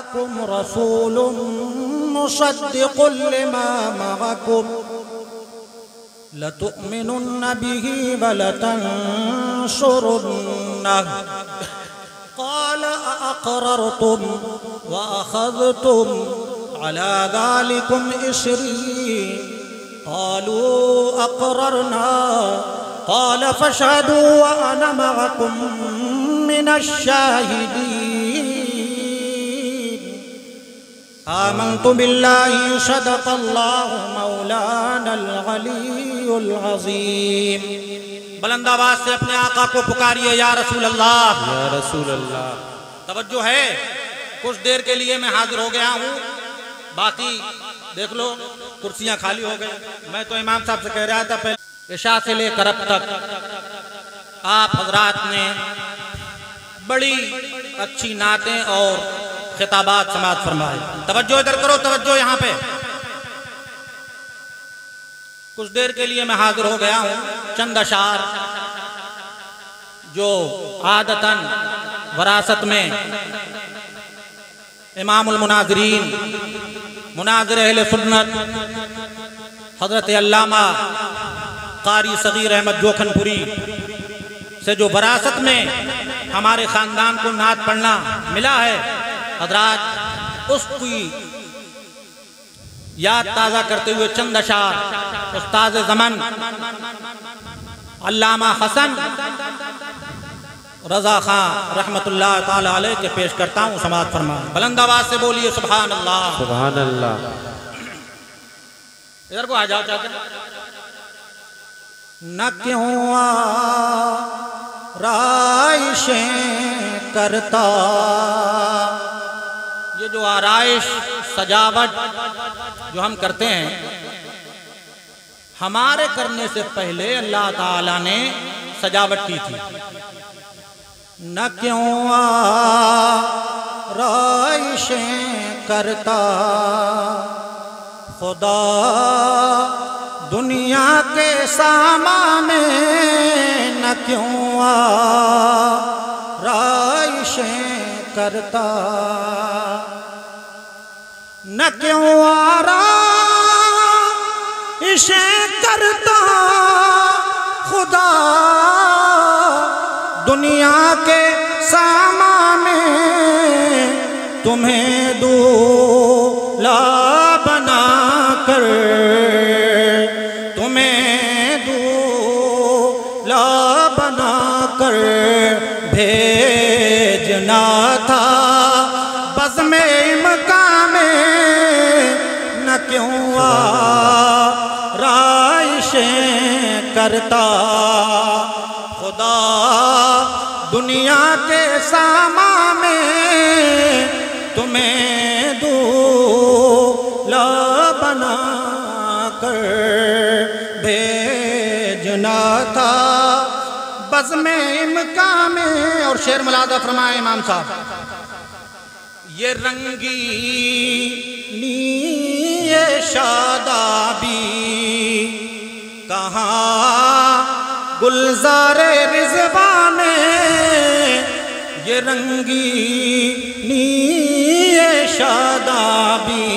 جاءكم رسول مصدق لما معكم لتؤمنن به ولتنصرنه قال أأقررتم وأخذتم على ذلكم إصري قالوا أقررنا قال فاشهدوا وأنا معكم من الشاهدين آمنت بالله صدق الله مولانا العلي العظيم. بلند آواز سے اپنے آقا کو پکاریے یا رسول اللہ، یا رسول اللہ. توجہ ہے، کچھ دیر کے لیے میں حاضر ہو گیا ہوں، باقی دیکھ لو کرسیاں خالی ہو گئے. میں تو امام صاحب سے کہہ رہا تھا پہلے عشاء سے لے کر اب تک آپ حضرات نے بڑی اچھی نعتیں اور خطابات سماعت فرمائے. توجہ ادھر کرو، توجہ یہاں پہ. کچھ دیر کے لیے میں حاضر ہو گیا ہوں. چند اشعار جو عادتاً وراثت میں امام المناظرین مناظر اہل سنت حضرت علامہ قاری صغیر احمد جوکھن پوری سے جو وراثت میں ہمارے خاندان کو نعت پڑھنا ملا ہے، حضرات اس کی یاد تازہ کرتے ہوئے چند اشعار استاد زمن علامہ حسن رضا خان رحمت اللہ تعالی علیہ کے پیش کرتا ہوں، سماعت فرمائیں. بلند آواز سے بولیے سبحان اللہ. سبحان اللہ. ادھر کو آ جاؤ چاہتے ہیں. نہ کیوں آرائشیں کرتا، یہ جو آرائش سجاوٹ جو ہم کرتے ہیں، ہمارے کرنے سے پہلے اللہ تعالیٰ نے سجاوٹ کی تھی. نہ کیوں آرائشیں کرتا خدا دنیا کے سامان میں، نہ کیوں آرائشیں کرتا، نہ کیوں آرائشیں کرتا خدا دنیا کے سامان میں، تمہیں دولہا بنا کر، تمہیں دولہا بنا کر بھیجنا تھا بزم امکان میں. نہ کیوں آرائشیں کرتا خدا دنیا کے سامان میں، تمہیں دولہا بنا کر بھیجنا تھا بزم امکان میں. اور شعر ملاحظہ فرمائے امام صاحب. یہ رنگینی یہ شادابی کہاں گلزار رضوان میں، یہ رنگینی یہ شادابی،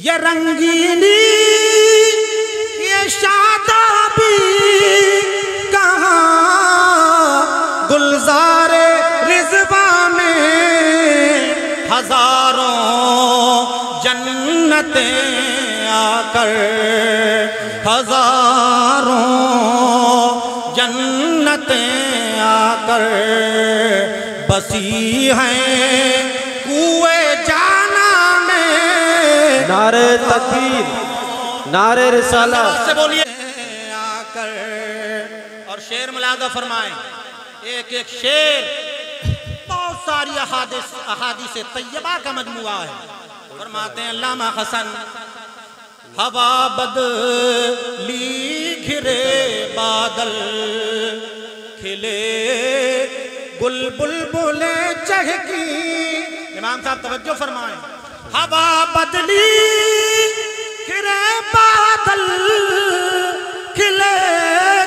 یہ رنگینی یہ شادابی کہاں گلزار رضوان میں، ہزاروں جنتیں آ کر، ہزاروں جنتیں آ کر بسی ہیں کوئے جانا میں. نعرہ تکبیر، نعرہ رسالت سے بولیے آ کر. اور شعر ملاحظہ فرمائیں. ایک ایک شعر بہت ساری احادیث طیبہ کا مجموعہ ہے. فرماتے ہیں علامہ حسن، ہوا بدلی گھرے بادل کھلے گل بلبلیں چہکی. امام صاحب توجہ فرمائیں. ہوا بدلی گھرے بادل کھلے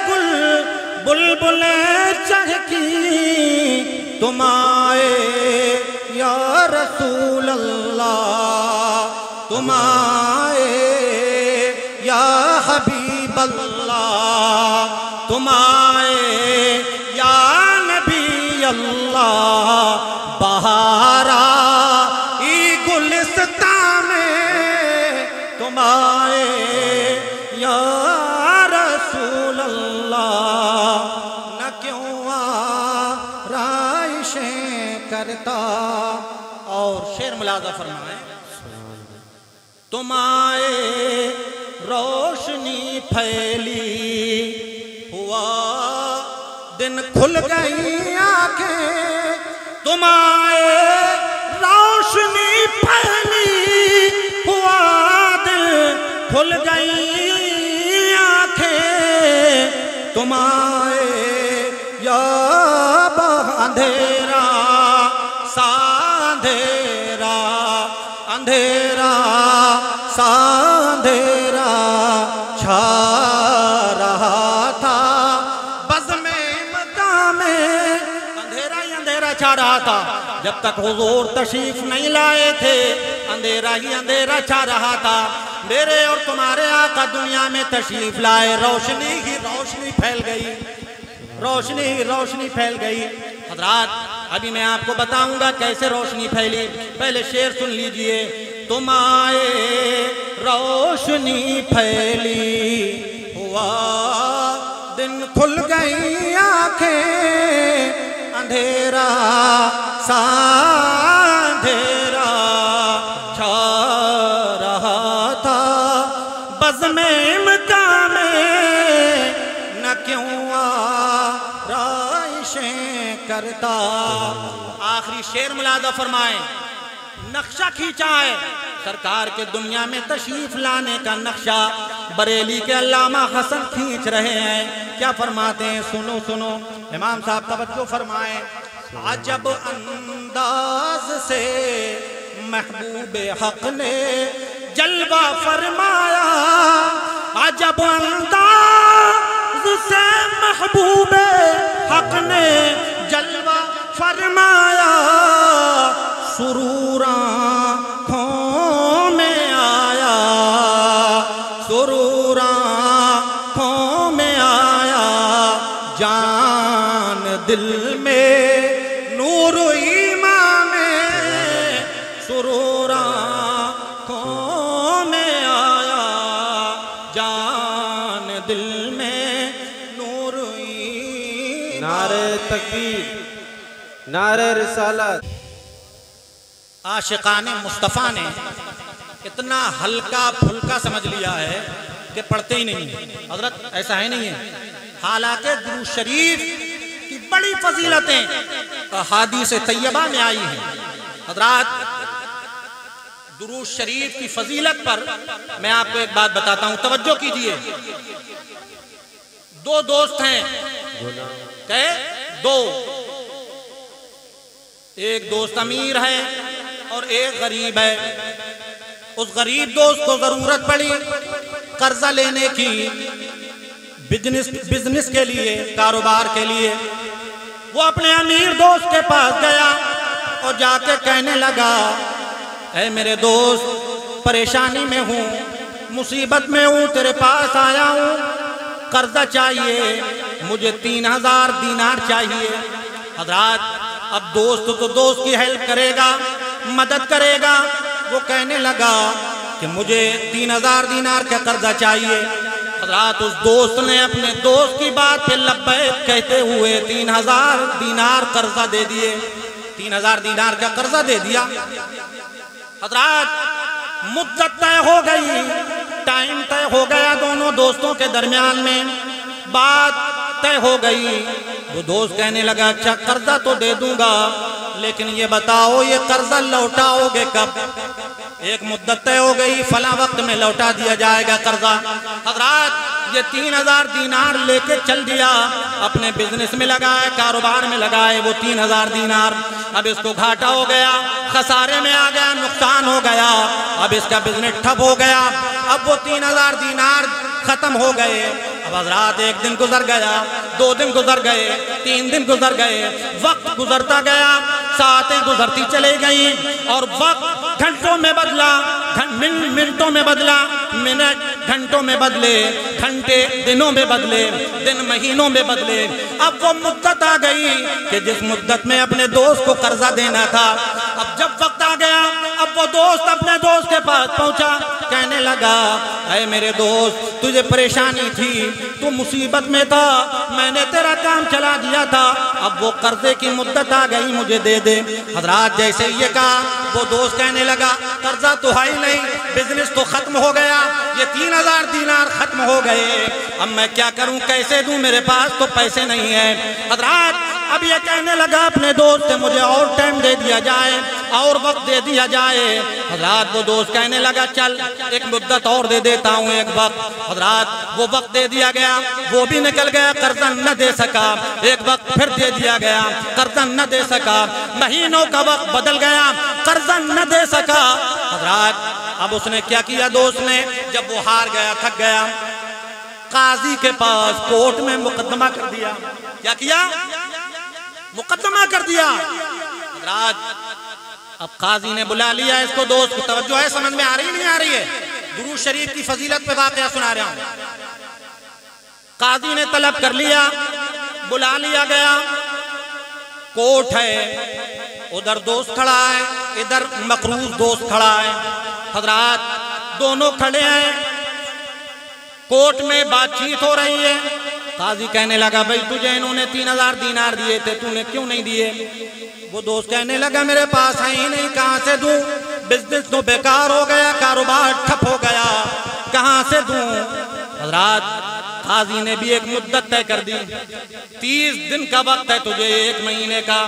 گل بلبلیں چہکی، تم آئے یا رسول اللہ تم آئے، یا حبیب اللہ تم آئے، یا نبی اللہ بہار آئی گلستان میں تم آئے، یا رسول اللہ نہ کیوں آرائشیں کرتا۔ اور شعر ملاحظہ فرمائیں، تم آئے روشنی پھیلی، ہوا دن کھل گئی آنکھیں، تم آئے روشنی پھیلی، ہوا دن کھل گئی آنکھیں، تم آئے یا اندھیرا سا اندھیرا، اندھیرا سا اندھیرا چھا رہا تھا بزم مقام، اندھیرا ہی اندھیرا چھا رہا تھا جب تک حضور تشریف نہیں لائے تھے، اندھیرا ہی اندھیرا چھا رہا تھا۔ میرے اور تمہارے آقا دنیا میں تشریف لائے، روشنی ہی روشنی پھیل گئی، روشنی ہی روشنی پھیل گئی۔ حضرات ابھی میں آپ کو بتاؤں گا کیسے روشنی پھیلی، پہلے شعر سن لیجئے۔ تم آئے روشنی پھیلی، ہوا دن کھل گئی آنکھیں، اندھیرا سا اندھیرا چھا رہا تھا بزم امکان میں، نہ کیوں آرائشیں کرتا۔ آخری شعر ملاحظہ فرمائیں، نقشہ کھینچا ہے سرکار کے دنیا میں تشریف لانے کا نقشہ بریلی کے علامہ حسن کھینچ رہے ہیں۔ کیا فرماتے ہیں؟ سنو سنو امام صاحب توجہ فرمائیں۔ عجب انداز سے محبوب حق نے جلوہ فرمایا، عجب انداز سے محبوب حق نے جلوہ فرمایا، سرور آنکھوں میں آیا، سرور آنکھوں میں آیا، جان دل میں نور ایمان میں، سرور آنکھوں میں آیا، جان دل میں نور ایمان۔ نعرہ تکبیر، نعرہ رسالت۔ عاشقان مصطفیٰ نے اتنا ہلکا پھلکا سمجھ لیا ہے کہ پڑھتے ہی نہیں۔ حضرت ایسا ہے نہیں ہے، حالانکہ درود شریف کی بڑی فضیلتیں احادیث طیبہ میں آئی ہیں۔ حضرات درود شریف کی فضیلت پر میں آپ کو ایک بات بتاتا ہوں، توجہ کیجئے۔ دو دوست ہیں، کہ دو، ایک دوست امیر ہے اور ایک غریب ہے۔ اس غریب دوست کو ضرورت پڑی قرضہ لینے کی، بزنس کے لیے، کاروبار کے لیے۔ وہ اپنے امیر دوست کے پاس گیا اور جا کے کہنے لگا، اے میرے دوست پریشانی میں ہوں، مصیبت میں ہوں، تیرے پاس آیا ہوں، قرضہ چاہیے مجھے، 3000 دینار چاہیے۔ حضرات اب دوست تو دوست کی ہیلپ کرے گا، مدد کرے گا۔ وہ کہنے لگا کہ مجھے 3000 دینار کا قرضہ چاہیے۔ حضرات اس دوست نے اپنے دوست کی بات پہ لبیک کہتے ہوئے 3000 دینار قرضہ دے دیے، 3000 دینار کا قرضہ دے دیا۔ حضرات مدت طے ہو گئی، ٹائم طے ہو گیا دونوں دوستوں کے درمیان میں، بات طے ہو گئی۔ وہ دوست کہنے لگا اچھا قرضہ تو دے دوں گا، لیکن یہ بتاؤ یہ قرضہ لوٹاؤ گے کب؟ ایک مدت طے ہو گئی، فلاں وقت میں لوٹا دیا جائے گا قرضہ۔ حضرات یہ 3000 دینار لے کے چل دیا، اپنے بزنس میں لگائے، کاروبار میں لگائے وہ 3000 دینار۔ اب اس کو گھاٹا ہو گیا، خسارے میں آ گیا، نقصان ہو گیا، اب اس کا بزنس ٹھپ ہو گیا۔ اب وہ 3000 دینار ختم ہو گئے۔ اب حضرات ایک دن گزر گیا، 2 دن گزر گئے، 3 دن گزر گئے، وقت گزرتا گیا، ساعتیں گزرتی چلے گئیں اور وقت گھنٹوں میں بدلا، منٹوں میں بدلا، منٹ گھنٹوں میں بدلے، گھنٹے دنوں میں بدلے، دن مہینوں میں بدلے۔ اب وہ مدت آ گئی کہ جس مدت میں اپنے دوست کو قرضہ دینا تھا، اب جب وقت آ گیا، اب وہ دوست اپنے دوست کے پاس پہنچا، کہنے لگا اے میرے دوست تجھے پریشانی تھی، تو مصیبت میں تھا، میں نے تیرا کام چلا دیا تھا، اب وہ قرضے کی مدت آ گئی، مجھے دے دے۔ حضرات جیسے یہ کہا وہ دوست کہنے لگا قرضہ تو ہے ہی نہیں، بزنس تو ختم ہو گیا، یہ 3000 دینار ختم ہو گئے، اب میں کیا کروں، کیسے دوں، میرے پاس تو پیسے نہیں ہیں۔ حضرات اب یہ کہنے لگا اپنے دوست سے مجھے اور ٹائم دے دیا جائے، اور وقت دے دیا جائے۔ حضرات وہ دوست کہنے لگا چل ایک مدت اور دے دیتا ہوں، ایک وقت۔ حضرات وہ وقت دے دیا گیا، وہ بھی نکل گیا، قرضہ نہ دے سکا، ایک وقت پھر دے دیا گیا، قرضہ نہ دے سکا، مہینوں کا وقت بدل گیا، قرضہ نہ دے سکا۔ حضرات اب اس نے کیا کیا، دوست نے جب وہ ہار گیا، تھک گیا، قاضی کے پاس کورٹ میں مقدمہ کر دیا۔ کیا کیا؟ مقدمہ کر دیا۔ حضرات اب قاضی نے بلا لیا اس کو، دوست کو توجہ ہے، سمجھ میں آ رہی نہیں آ رہی ہے؟ درود شریف کی فضیلت پہ واقعہ سنا رہا ہوں۔ قاضی نے طلب کر لیا، بلا لیا گیا، کورٹ ہے، ادھر دوست کھڑا ہے، ادھر مقروض دوست کھڑا ہے۔ حضرات دونوں کھڑے ہیں، کورٹ میں بات چیت ہو رہی ہے۔ قاضی کہنے لگا بھئی تجھے انہوں نے 3000 دینار دیے تھے، تو نے کیوں نہیں دیے؟ وہ دوست کہنے لگا میرے پاس ہیں ہی نہیں، کہاں سے دوں، بزنس تو بیکار ہو گیا، کاروبار ٹھپ ہو گیا، کہاں سے دوں؟ حضرات قاضی نے بھی ایک مدت طے کر دی، 30 دن کا وقت ہے تجھے، 1 مہینے کا،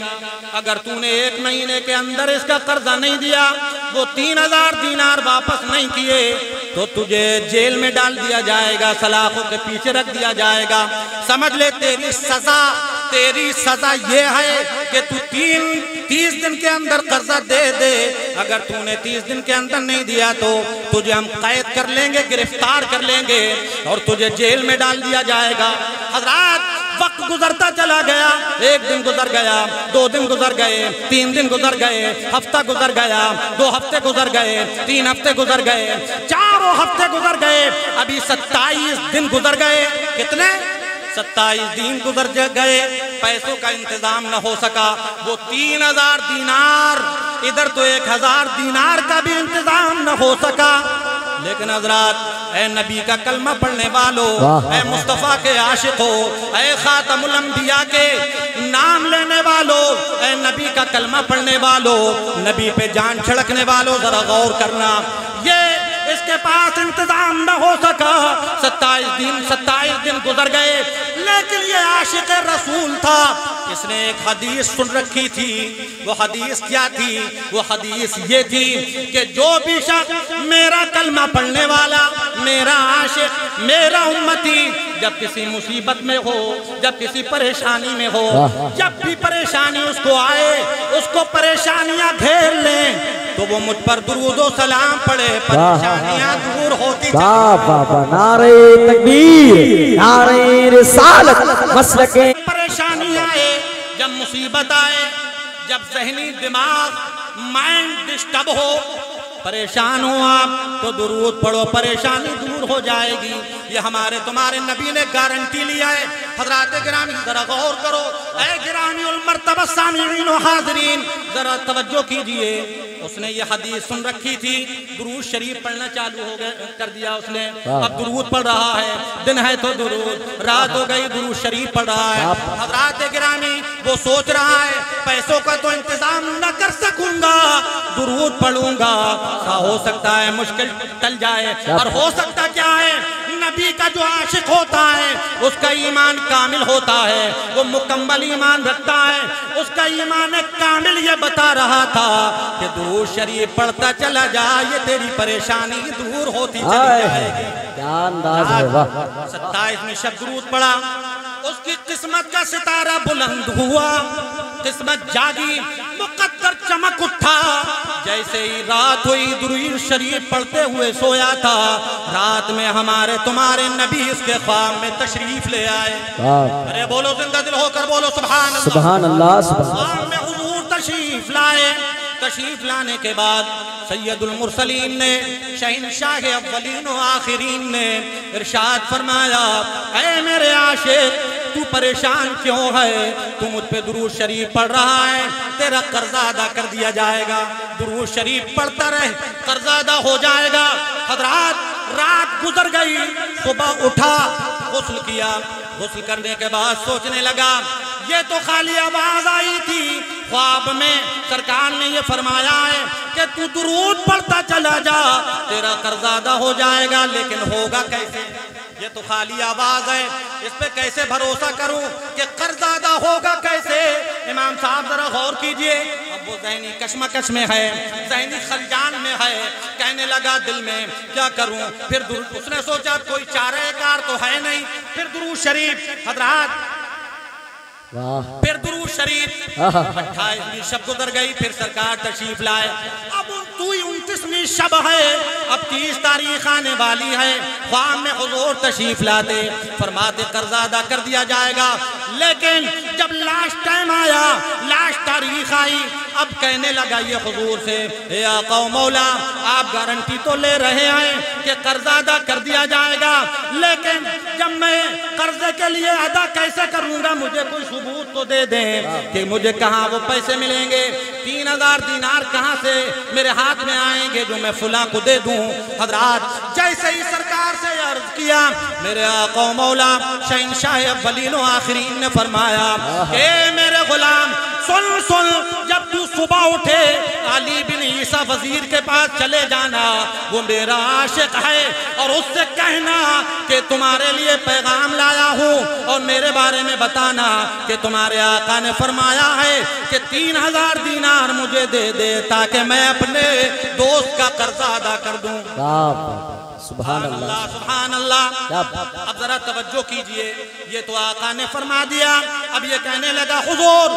اگر تو نے 1 مہینے کے اندر اس کا قرضہ نہیں دیا، وہ 3000 دینار واپس نہیں کیے تو تجھے جیل میں ڈال دیا جائے گا، سلاخوں کے پیچھے رکھ دیا جائے گا۔ سمجھ لے تیری سزا یہ ہے کہ تو 30 دن کے اندر قرضہ دے دے، اگر تو نے 30 دن کے اندر نہیں دیا تو تجھے ہم قید کر لیں گے، گرفتار کر لیں گے اور تجھے جیل میں ڈال دیا جائے گا۔ حضرات وقت گزرتا چلا گیا، 1 دن گزر گیا، 2 دن گزر گئے، 3 دن گزر گئے، ہفتہ گزر گیا، 2 ہفتے گزر گئے، 3 ہفتے گزر گئے، 4 ہفتے گزر گئے، ابھی 27 دن گزر گئے۔ کتنے؟ 27 دن گزر گئے، پیسوں کا انتظام نہ ہو سکا، وہ 3000 دینار، ادھر تو 1000 دینار کا بھی انتظام نہ ہو سکا۔ لیکن حضرات اے نبی کا کلمہ پڑھنے والو، اے مصطفیٰ کے عاشق ہو، اے خاتم الانبیاء کے نام لینے والو، اے نبی کا کلمہ پڑھنے والو، نبی پہ جان چھڑکنے والو، ذرا غور کرنا، یہ اس کے پاس انتظام نہ ہو سکا۔ 27 دن گزر گئے، لیکن یہ عاشق رسول تھا، اس نے ایک حدیث سن رکھی تھی۔ وہ حدیث کیا تھی؟ وہ حدیث یہ تھی کہ جو بھی شخص میرا کلمہ پڑھنے والا، میرا عاشق، میرا امتی، جب کسی مصیبت میں ہو، جب کسی پریشانی میں ہو، جب بھی پریشانی اس کو آئے، اس کو پریشانیاں گھیر لیں تو وہ مجھ پر درود و سلام پڑھے، پریشانیاں دور ہوتی چاہیے۔ نعرہ تکبیر، نعرہ رسالت، مسلک پریشانی آئے، جب مصیبت آئے، جب ذہنی دماغ مائنڈ ڈسٹرب ہو، پریشان ہو آپ تو درود پڑھو، پریشانی دور ہو جائے گی۔ یہ ہمارے تمہارے نبی نے گارنٹی لیا ہے۔ حضرات گرامی ذرا غور کرو، اے گرامی المرتبہ سامعین و حاضرین ذرا توجہ کیجئے۔ اس نے یہ حدیث سن رکھی تھی، درود شریف پڑھنا چالو ہو گیا کر دیا اس نے، اب درود پڑھ رہا ہے، دن ہے تو درود، رات ہو گئی درود شریف پڑھ رہا ہے۔ حضرات گرامی وہ سوچ رہا ہے پیسوں کا تو انتظام نہ کر سکوں گا، درود پڑھوں گا، ہو سکتا ہے مشکل ٹل جائے، اور ہو سکتا کیا ہے، نبی کا جو عاشق ہوتا ہے اس کا ایمان کامل ہوتا ہے، وہ مکمل ایمان رکھتا ہے، اس کا ایمان کامل یہ بتا رہا تھا کہ درود شریف پڑھتا چلا جا، یہ تیری پریشانی دور ہوتی چلی جائے گی۔ 27 میں شب درود پڑھا، اس کی قسمت کا ستارہ بلند ہوا، قسمت جاگی، مقدر چمک اٹھا۔ جیسے ہی رات ہوئی درود شریف پڑھتے ہوئے سویا تھا، رات میں ہمارے تمہارے نبی اس کے خواب میں تشریف لے آئے۔ ارے بولو زندہ دل ہو کر بولو سبحان اللہ۔ سبحان اللہ، سبحان خواب میں حضور تشریف لائے۔ تشریف لانے کے بعد سید المرسلین نے، شہنشاہ اولین و آخرین نے ارشاد فرمایا، اے میرے عاشق تو پریشان کیوں ہے؟ تو مجھ پہ درود شریف پڑھ رہا ہے، تیرا قرضہ ادا کر دیا جائے گا۔ درود شریف پڑھتا رہے، قرضہ ادا ہو جائے گا۔ حضرات رات گزر گئی، صبح اٹھا، غسل کیا۔ غسل کرنے کے بعد سوچنے لگا، یہ تو خالی آواز آئی تھی، خواب میں سرکار نے یہ فرمایا ہے کہ تو درود پڑھتا چلا جا، تیرا قرضہ ادا ہو جائے گا، لیکن ہوگا کیسے؟ یہ تو خالی آواز ہے، اس پہ کیسے بھروسہ کروں کہ قرضہ ادا ہوگا کیسے؟ امام صاحب ذرا غور کیجئے۔ اب وہ ذہنی کشمکش میں ہے، ذہنی خلجان میں ہے، کہنے لگا دل میں کیا کروں؟ پھر اس نے سوچا کوئی چارہ کار تو ہے نہیں، پھر درود شریف۔ حضرات پھر درود شریف 28ویں شب گزر گئی، پھر سرکار تشریف لائے۔ اب 29ویں شب ہے، اب 30 تاریخ آنے والی ہے۔ خواب میں حضور تشریف لاتے، فرماتے قرضہ ادا کر دیا جائے گا، لیکن جب لاسٹ ٹائم آیا، لاسٹ تاریخ آئی، اب کہنے لگا یہ حضور سے، اے آقا و مولا آپ گارنٹی تو لے رہے ہیں کہ قرضہ ادا کر دیا جائے گا، لیکن جب میں قرضے کے لیے ادا کیسے کروں گا؟ مجھے کوئی ثبوت تو دے دیں کہ مجھے کہاں وہ پیسے ملیں گے، 3000 دینار کہاں سے میرے ہاتھ میں آئیں گے جو میں فلاں کو دے دوں؟ حضرات جیسے ہی سرکار سے عرض کیا، میرے آقا و مولا شہنشاہ اولین و آخرین نے فرمایا کہ میرے غلام سن، جب تو صبح اٹھے علی بن عیسیٰ وزیر کے پاس چلے جانا، وہ میرا عاشق ہے، اور اس سے کہنا کہ تمہارے لیے پیغام لایا ہوں، اور میرے بارے میں بتانا کہ تمہارے آقا نے فرمایا ہے کہ 3000 دینار مجھے دے دے تاکہ میں اپنے دوست کا قرضہ ادا کر دوں۔ سبحان اللہ، سبحان اللہ۔ اب ذرا توجہ کیجئے، یہ تو آقا نے فرما دیا، اب یہ کہنے لگا حضور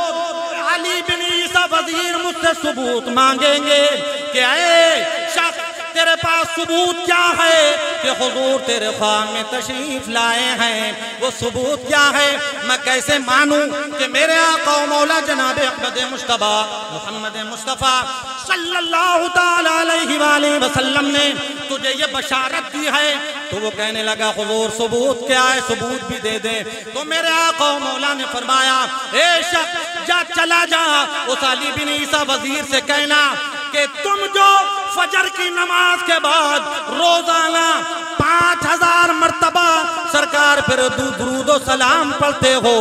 علی بن عیسیٰ وزیر مجھ سے ثبوت مانگیں گے کہ اے شخص تیرے پاس ثبوت کیا ہے کہ حضور تیرے خواب میں تشریف لائے ہیں؟ وہ ثبوت کیا ہے؟ میں کیسے مانوں کہ میرے آقا و مولا جناب احمد مصطفیٰ محمد مصطفیٰ صلی اللہ تعالیٰ علیہ وآلہ وسلم نے تجھے یہ بشارت دی ہے؟ تو وہ کہنے لگا حضور ثبوت کیا ہے؟ ثبوت بھی دے دے۔ تو میرے آقا و مولا نے فرمایا اے شخص جا چلا جا، اس علی بن عیسیٰ وزیر سے کہنا کہ تم جو فجر کی نماز کے بعد روزانہ 5000 مرتبہ سرکار پر درود و سلام پڑھتے ہو،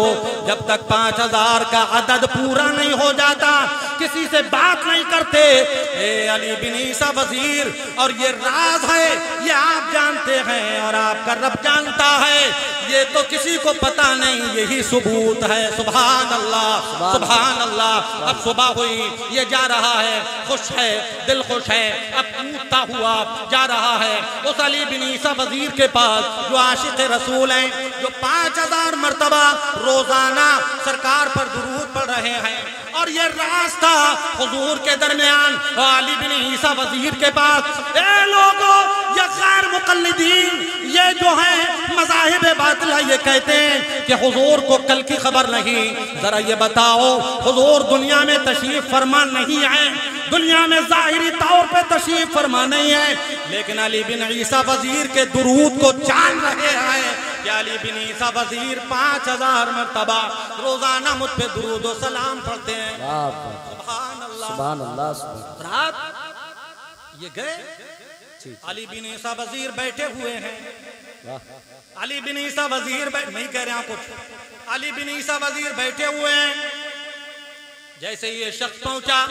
جب تک 5000 کا عدد پورا نہیں ہو جاتا کسی سے بات نہیں کرتے۔ اے علی بن عیسیٰ وزیر، اور یہ راز ہے، یہ آپ جانتے ہیں اور آپ کا رب جانتا ہے، یہ تو کسی کو پتا نہیں، یہی ثبوت ہے۔ سبحان اللہ، سبحان اللہ۔ اب صبح ہوئی، یہ جا رہا ہے، خوش ہے، دل خوش ہے، اب کودتا ہوا جا رہا ہے اس علی بن عیسیٰ وزیر کے پاس جو عاشق رسول ہیں، جو 5000 مرتبہ روزانہ سرکار پر درود پڑھ رہے ہیں، اور یہ راستہ حضور کے درمیان علی بن عیسیٰ وزیر کے پاس۔ اے لوگوں، یہ غیر مقلدین، یہ جو ہیں مذاہب باطلہ، یہ کہتے ہیں کہ حضور کو کل کی خبر نہیں۔ ذرا یہ بتاؤ، حضور دنیا میں تشریف فرما نہیں ہے، دنیا میں ظاہری طور پہ تشریف فرما نہیں ہے، لیکن علی بن عیسیٰ وزیر کے درود کو جان رہے ہیں کہ علی بن عیسیٰ وزیر 5000 مرتبہ روزانہ مجھ پہ درود و سلام پڑھتے ہیں۔ سبحان اللہ، سبحان اللہ۔ رات یہ گئے، علی بن عیسیٰ وزیر بیٹھے ہوئے ہیں۔ علی بن عیسیٰ وزیر نہیں کہہ رہے ہیں کچھ، علی بن عیسیٰ وزیر بیٹھے ہوئے ہیں۔ جیسے یہ شخص پہنچا،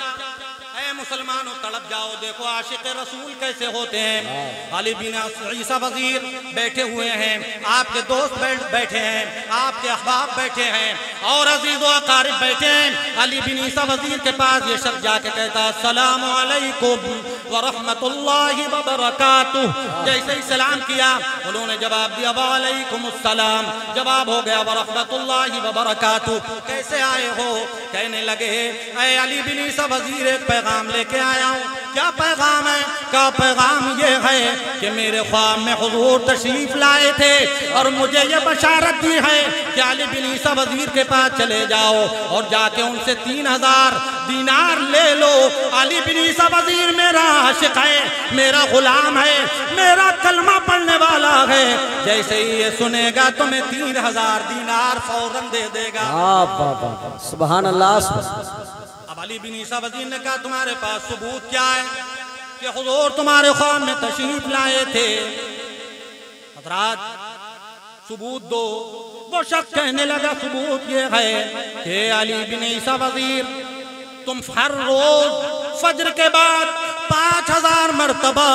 اے مسلمانوں تڑپ جاؤ، دیکھو عاشق رسول کیسے ہوتے ہیں۔ علی بن عیسیٰ وزیر بیٹھے ہوئے ہیں، آپ کے دوست بیٹھے ہیں، آپ کے احباب بیٹھے ہیں، اور عزیز و اقارب بیٹھے ہیں۔ علی بن عیسیٰ وزیر کے پاس یہ شخص جا کے کہتا السلام علیکم ورحمۃ اللہ وبرکاتہ۔ جیسے ہی سلام کیا، انہوں نے جواب دیا وعلیکم السلام، جواب ہو گیا ورحمۃ اللہ وبرکاتہ۔ کیسے آئے ہو؟ کہنے لگے اے علی بن عیسیٰ وزیر، ایک پیغام لے کے آیا ہوں۔ کیا پیغام ہے؟ کیا پیغام یہ ہے کہ میرے خواب میں حضور تشریف لائے تھے اور مجھے یہ بشارت دی ہے کہ علی بن عیسیٰ وزیر کے پاس چلے جاؤ اور جا کے ان سے 3000 دینار لے لو۔ علی بن عیسیٰ وزیر میرا عاشق ہے، میرا غلام ہے، میرا کلمہ پڑھنے والا ہے، جیسے ہی یہ سنے گا تمہیں 3000 دینار فوراً دے دے گا۔ سبحان اللہ سبحان اللہ۔ اب علی بن عیسیٰ وزیر نے کہا تمہارے پاس ثبوت کیا ہے کہ حضور تمہارے خواب میں تشریف لائے تھے؟ حضرات ثبوت دو۔ وہ شخص کہنے لگا ثبوت یہ ہے کہ علی بن عیسیٰ وزیر تم ہر روز فجر کے بعد 5000 مرتبہ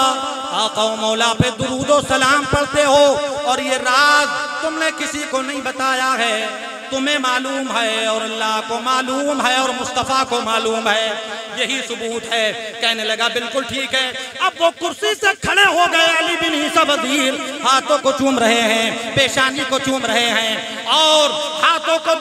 آقا و مولا پہ درود و سلام پڑھتے ہو اور یہ راز تم نے کسی کو نہیں بتایا ہے، تمہیں معلوم ہے اور اللہ کو معلوم ہے اور مصطفیٰ کو معلوم ہے، یہی ثبوت ہے۔ کہنے لگا بالکل ٹھیک ہے۔ اب وہ کرسی سے کھڑے ہو گئے، علی بن عیسیٰ وزیر ہاتھوں کو چوم رہے ہیں، پیشانی کو چوم رہے ہیں اور ہاتھوں کو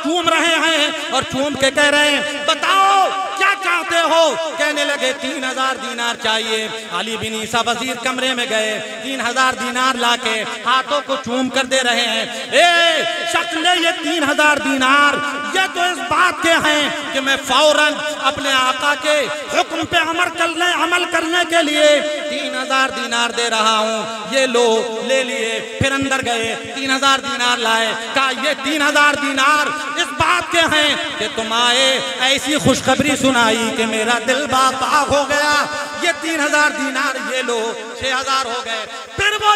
چوم رہے ہیں اور چوم کے کہہ رہے ہیں بتاؤ کیا چاہتے ہو؟ کہنے لگے 3000 دینار چاہیے۔ علی بن عیسیٰ وزیر کمرے میں گئے، 3000 دینار لا کے ہاتھوں کو چوم کر دے رہے ہیں۔ اے شخص نے یہ 3000 دینار یہ تو اس بات کے ہیں کہ میں فوراً اپنے آقا کے حکم پہ عمل کرنے کے لیے 3000 دینار دے رہا ہوں، یہ لو۔ لے لیے، پھر اندر گئے، 3000 دینار لائے، کہا یہ 3000 دینار اس بات کے ہیں کہ تم آئے ایسی خوشخبری سنائی کہ میرا دل باغ ہو گیا، یہ 3000 دینار یہ لو، 6000 ہو گئے۔ پھر وہ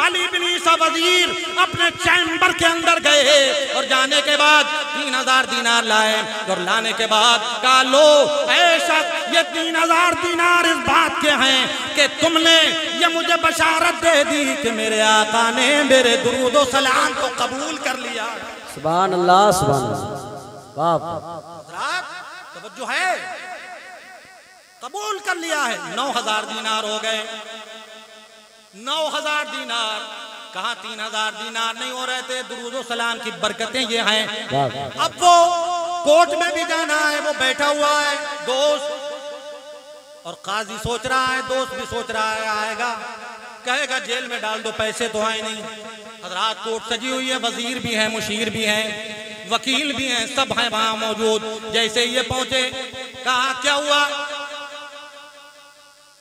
علی بن عیسیٰ وزیر اپنے چیمبر کے اندر گئے اور جانے کے بعد 3000 دینار لائے اور لانے کے بعد کہا لو اے شخص یہ 3000 دینار اس بات کے ہیں کہ تم نے یہ مجھے بشارت دے دی کہ میرے آقا نے میرے درود و سلام کو قبول کر لیا۔ سبحان اللہ سبحان اللہ۔ واہ حضرات توجہ ہے، قبول کر لیا ہے۔ 9000 دینار ہو گئے، 9000 دینار کہاں 3000 دینار نہیں ہو رہے تھے۔ درود و سلام کی برکتیں یہ ہیں۔ اب وہ کوٹ میں بھی جانا ہے، وہ بیٹھا ہوا ہے دوست، اور قاضی سوچ رہا ہے، دوست بھی سوچ رہا ہے آئے گا کہے گا جیل میں ڈال دو، پیسے تو آئے نہیں۔ حضرات کوٹ سجی ہوئی ہے، وزیر بھی ہیں، مشیر بھی ہیں، وکیل بھی ہیں، سب ہیں وہاں موجود۔ جیسے یہ پہنچے کہا کیا ہوا،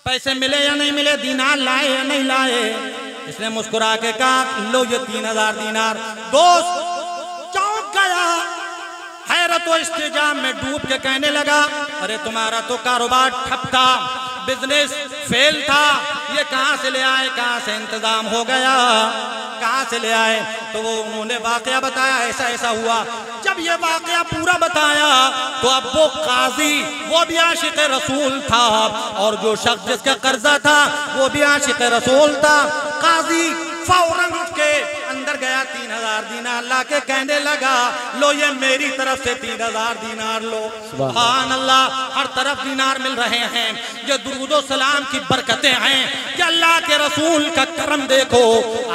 پیسے ملے یا نہیں ملے، دینار لائے یا نہیں لائے؟ اس نے مسکرا کے کہا لو یہ 3000 دینار۔ دوست چونک گیا، حیرت و استجاب میں ڈوب کے کہنے لگا ارے تمہارا تو کاروبار ٹھپ تھا، بزنس فیل تھا، یہ کہاں سے لے آئے، کہاں سے انتظام ہو گیا، کہاں سے لے آئے؟ تو وہ انہوں نے واقعہ بتایا، ایسا ایسا ہوا۔ جب یہ واقعہ پورا بتایا تو اب وہ قاضی وہ بھی عاشق رسول تھا اور جو شخص جس کا قرضہ تھا وہ بھی عاشق رسول تھا۔ قاضی فوراً اٹھ کے اندر گیا، 3000 دینار لا کے کہنے لگا لو یہ میری طرف سے 3000 دینار لو۔ سبحان اللہ، ہر طرف دینار مل رہے ہیں۔ یہ درود و سلام کی برکتیں ہیں کہ اللہ کے رسول کا کرم دیکھو۔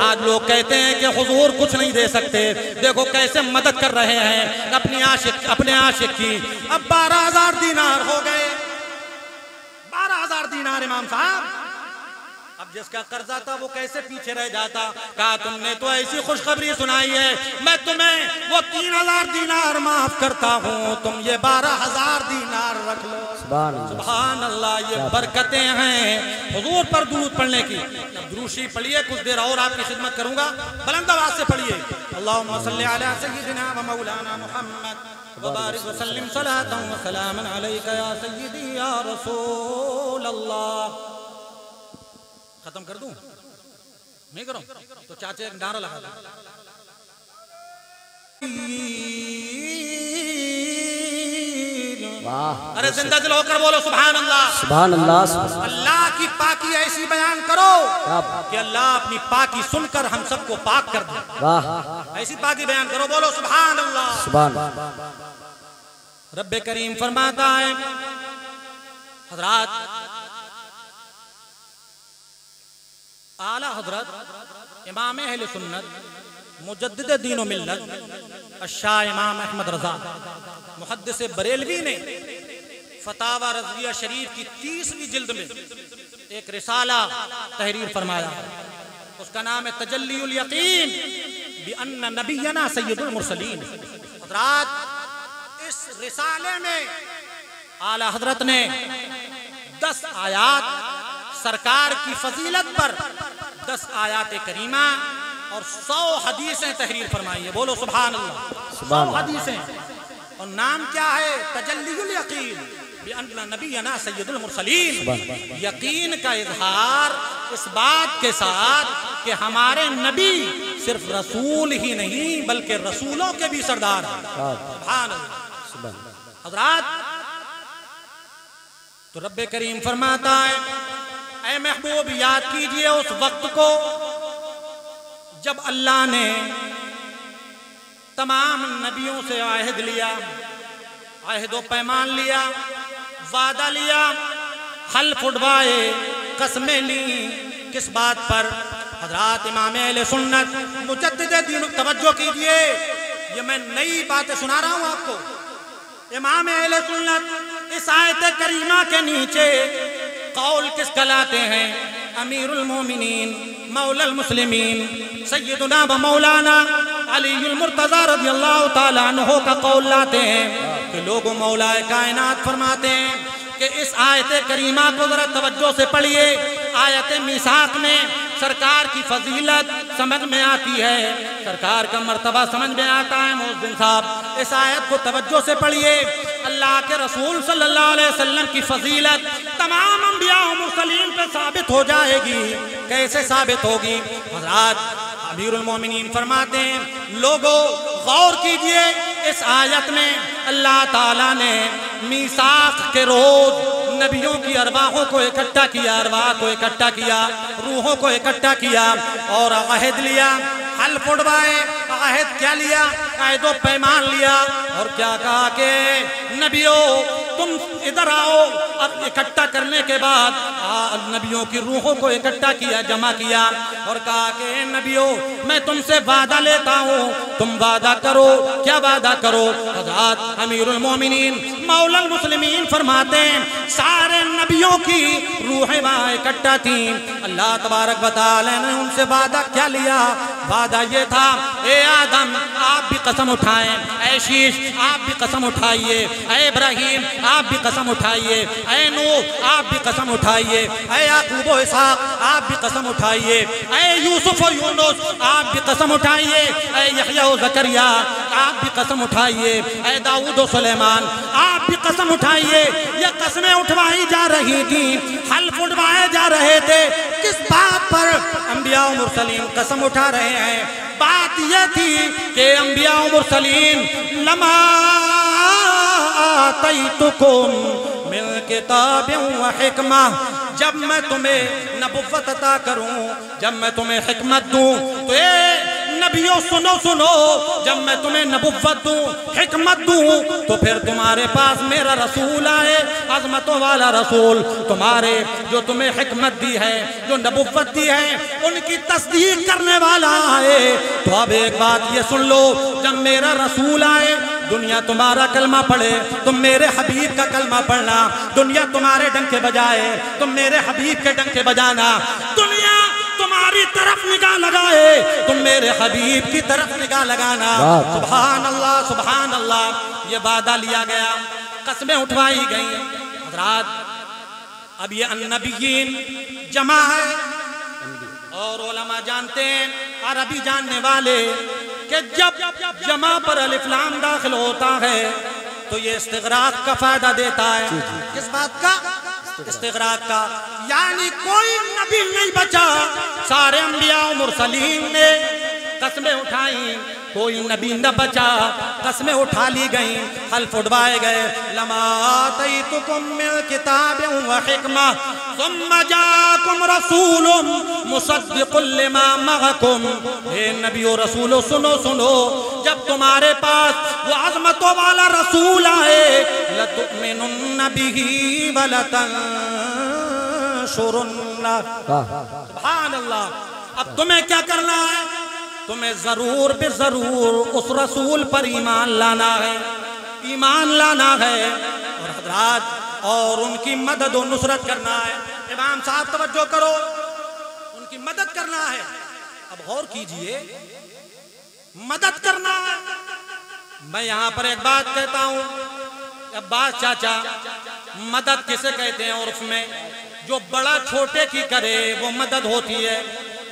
آج لوگ کہتے ہیں کہ حضور کچھ نہیں دے سکتے، دیکھو کیسے مدد کر رہے ہیں اپنے عاشق کی۔ اب 12000 دینار ہو گئے، 12000 دینار امام صاحب۔ اب جس کا قرضہ تھا وہ کیسے پیچھے رہ جاتا؟ کہا تم نے تو ایسی خوشخبری سنائی ہے، میں تمہیں وہ 3000 دینار معاف کرتا ہوں، تم یہ 12000 دینار رکھ لو۔ سبحان اللہ، یہ برکتیں ہیں حضور پر درود پڑھنے کی۔ دروشی پڑھیے، کچھ دیر اور آپ کی خدمت کروں گا، بلند آواز سے پڑھیے۔ اللہم صلی علی سیدنا و مولانا محمد وبارک وسلم صلاۃ و سلام علیک یا سیدی یا رسول اللہ۔ ختم کر دوں؟ نہیں کروں تو چاچے ایک نعرہ لگا دیں۔ ارے زندہ دل ہو کر بولو سبحان اللہ، سبحان اللہ۔ اللہ کی پاکی ایسی بیان کرو کہ اللہ اپنی پاکی سن کر ہم سب کو پاک کر دے۔ ایسی پاکی بیان کرو، بولو سبحان اللہ، سبحان اللہ۔ رب کریم فرماتا ہے حضرات، اعلی حضرت امام اہل سنت مجدد دین و ملت الشاہ امام احمد رضا محدث بریلوی نے فتاوی رضویہ شریف کی 30ویں جلد میں ایک رسالہ تحریر فرمایا، اس کا نام ہے تجلی الیقین بأن نبینا سید المرسلین۔ حضرات اس رسالے میں اعلی حضرت نے 10 آیات سرکار کی فضیلت پر 10 آیات کریمہ اور 100 حدیثیں تحریر فرمائی ہے۔ بولو سبحان اللہ۔ 100 حدیثیں، اور نام کیا ہے؟ تجلی الیقین بأن نبینا سید المرسلین۔ یقین کا اظہار اس بات کے ساتھ کہ ہمارے نبی صرف رسول ہی نہیں بلکہ رسولوں کے بھی سردار ہیں۔ سبحان اللہ۔ حضرات تو رب کریم فرماتا ہے اے محبوب یاد کیجئے اس وقت کو جب اللہ نے تمام نبیوں سے عہد لیا، عہد و پیمان لیا، وعدہ لیا، حلف اٹھوائے، قسمیں لیں۔ کس بات پر؟ حضرات امام اہل سنت مجدد دین، توجہ کیجئے، یہ میں نئی باتیں سنا رہا ہوں آپ کو۔ امام اہل سنت اس آیت کریمہ کے نیچے قول کس کا لاتے ہیں؟ امیر المومنین مولا المسلمین سیدنا و مولانا علی المرتضی رضی اللہ تعالیٰ عنہ کا قول لاتے ہیں کہ لوگوں مولا کائنات فرماتے ہیں کہ اس آیت کریمہ کو ذرا توجہ سے پڑھیے۔ آیت میثاق میں سرکار کی فضیلت سمجھ میں آتی ہے، سرکار کا مرتبہ سمجھ میں آتا ہے۔ محسن صاحب اس آیت کو توجہ سے پڑھیے۔ اللہ کے رسول صلی اللہ علیہ وسلم کی فضیلت تمام انبیاء و مرسلین پہ ثابت ہو جائے گی۔ کیسے ثابت ہوگی؟ حضرات امیر المومنین فرماتے ہیں لوگوں غور کیجئے، اس آیت میں اللہ تعالیٰ نے میثاق کے روز نبیوں کی ارواحوں کو اکٹھا کیا، ارواح کو اکٹھا کیا، روحوں کو اکٹھا کیا اور عہد لیا، حلف اٹھوائے۔ عہد کیا لیا؟ عہد و پیمان لیا، اور کیا کہا کہ نبیوں تم ادھر آؤ۔ اب اکٹھا کرنے کے بعد نبیوں کی روحوں کو اکٹھا کیا، جمع کیا، اور کہا کہ نبیوں میں تم سے وعدہ لیتا ہوں، تم وعدہ کرو۔ کیا وعدہ کرو؟ حضرات امیر المومنین مولا المسلمین فرماتے ہیں سارے نبیوں کی روحیں وہاں اکٹھا تھیں۔ اللہ تبارک و تعالی نے ان سے وعدہ کیا لیا؟ وعدہ یہ تھا اے آدم آپ بھی قسم اٹھائیں، اے شیش آپ بھی قسم اٹھائیے، اے ابراہیم آپ بھی قسم اٹھائیے، اے نوح آپ بھی قسم اٹھائیے، اے یعقوب و اسحاق آپ بھی قسم اٹھائیے، اے یوسف و یونس آپ بھی قسم اٹھائیے، اے یحییٰ و زکریا آپ بھی قسم اٹھائیے، اے داؤد و سلیمان آپ بھی قسم اٹھائیے۔ یہ قسمیں اٹھوائی جا رہی تھیں، حلف اٹھوائے جا رہے تھے۔ کس بات پر؟ انبیاء و مرسلین قسم اٹھا رہے ہیں۔ بات یہ تھی کہ انبیاء و مرسلین لما آتیتکم من کتاب و حکمہ، جب میں تمہیں نبوت عطا کروں، جب میں تمہیں حکمت دوں تو اے نبیوں سنو سنو، جب میں تمہیں نبوت دوں، حکمت دوں تو پھر تمہارے پاس میرا رسول آئے، عظمتوں والا رسول تمہارے، جو تمہیں حکمت دی ہے، جو نبوت دی ہے، ان کی تصدیق کرنے والا آئے۔ تو اب ایک بات یہ سن لو، جب میرا رسول آئے دنیا تمہارا کلمہ پڑھے، تم میرے حبیب کا کلمہ پڑھنا، دنیا تمہارے ڈنکے بجائے، تم میرے حبیب کے ڈنکے بجانا، دنیا تمہاری طرف نگاہ لگائے، تم میرے حبیب کی طرف نگاہ لگانا۔ سبحان اللہ سبحان اللہ۔ یہ وعدہ لیا گیا، قسمیں اٹھوائی گئیں۔ حضرات اب یہ النبیین جمع ہے، اور علماء جانتے ہیں، عربی جاننے والے، کہ جب جمع پر الف لام داخل ہوتا ہے تو یہ استغراق کا فائدہ دیتا ہے۔ کس بات کا؟ استغراق کا، یعنی کوئی نبی نہیں بچا، سارے انبیاء و مرسلین نے قسمیں اٹھائیں، کوئی نبی نہ بچا، قسمیں اٹھا لی گئیں، حلف اٹھوائے گئے۔ لما آتیتکم من کتاب و حکمہ ثم جاکم رسول مصدق لما معکم، اے نبی و رسولو سنو سنو، جب تمہارے پاس وہ عظمتوں والا رسول آئے، لتؤمنن بہ ولتنشرن۔ سبحان اللہ۔ اب تمہیں کیا کرنا ہے؟ تمہیں ضرور بے ضرور اس رسول پر ایمان لانا ہے، ایمان لانا ہے۔ اور حضرات اور ان کی مدد و نصرت کرنا ہے۔ امام صاحب توجہ کرو، ان کی مدد کرنا ہے۔ اب غور کیجئے، مدد کرنا ہے۔ میں یہاں پر ایک بات کہتا ہوں، عباس چاچا، مدد کسے کہتے ہیں عرف میں؟ جو بڑا چھوٹے کی کرے وہ مدد ہوتی ہے،